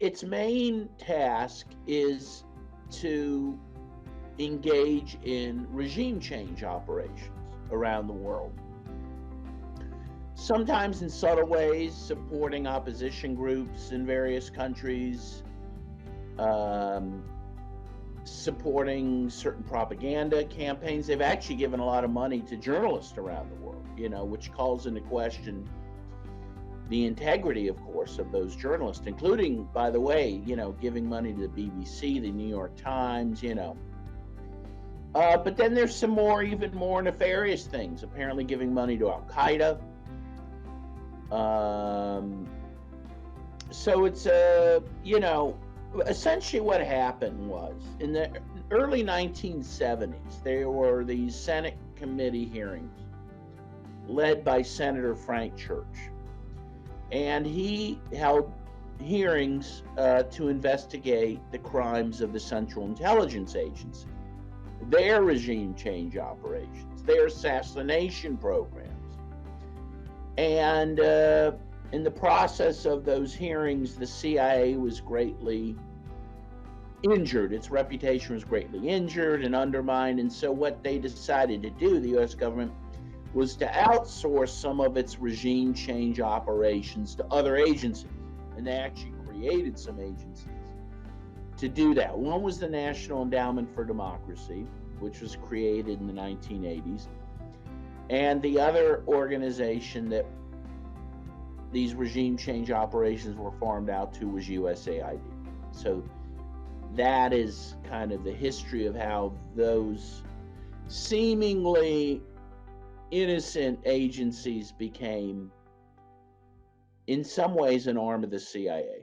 its main task is to engage in regime change operations around the world. Sometimes in subtle ways, supporting opposition groups in various countries, supporting certain propaganda campaigns. They've actually given a lot of money to journalists around the world, which calls into question the integrity, of course, of those journalists, including, by the way, giving money to the BBC, the New York Times, But then there's some even more nefarious things, apparently giving money to Al-Qaeda. So it's, essentially what happened was, in the early 1970s, there were these Senate committee hearings led by Senator Frank Church. And he held hearings to investigate the crimes of the Central Intelligence Agency, their regime change operations, their assassination programs. And in the process of those hearings, the CIA was greatly injured. Its reputation was greatly injured and undermined. And so what they decided to do, the U.S. government, was to outsource some of its regime change operations to other agencies. And they actually created some agencies to do that. One was the National Endowment for Democracy, which was created in the 1980s. And the other organization that these regime change operations were farmed out to was USAID. So that is kind of the history of how those seemingly innocent agencies became, in some ways, an arm of the CIA.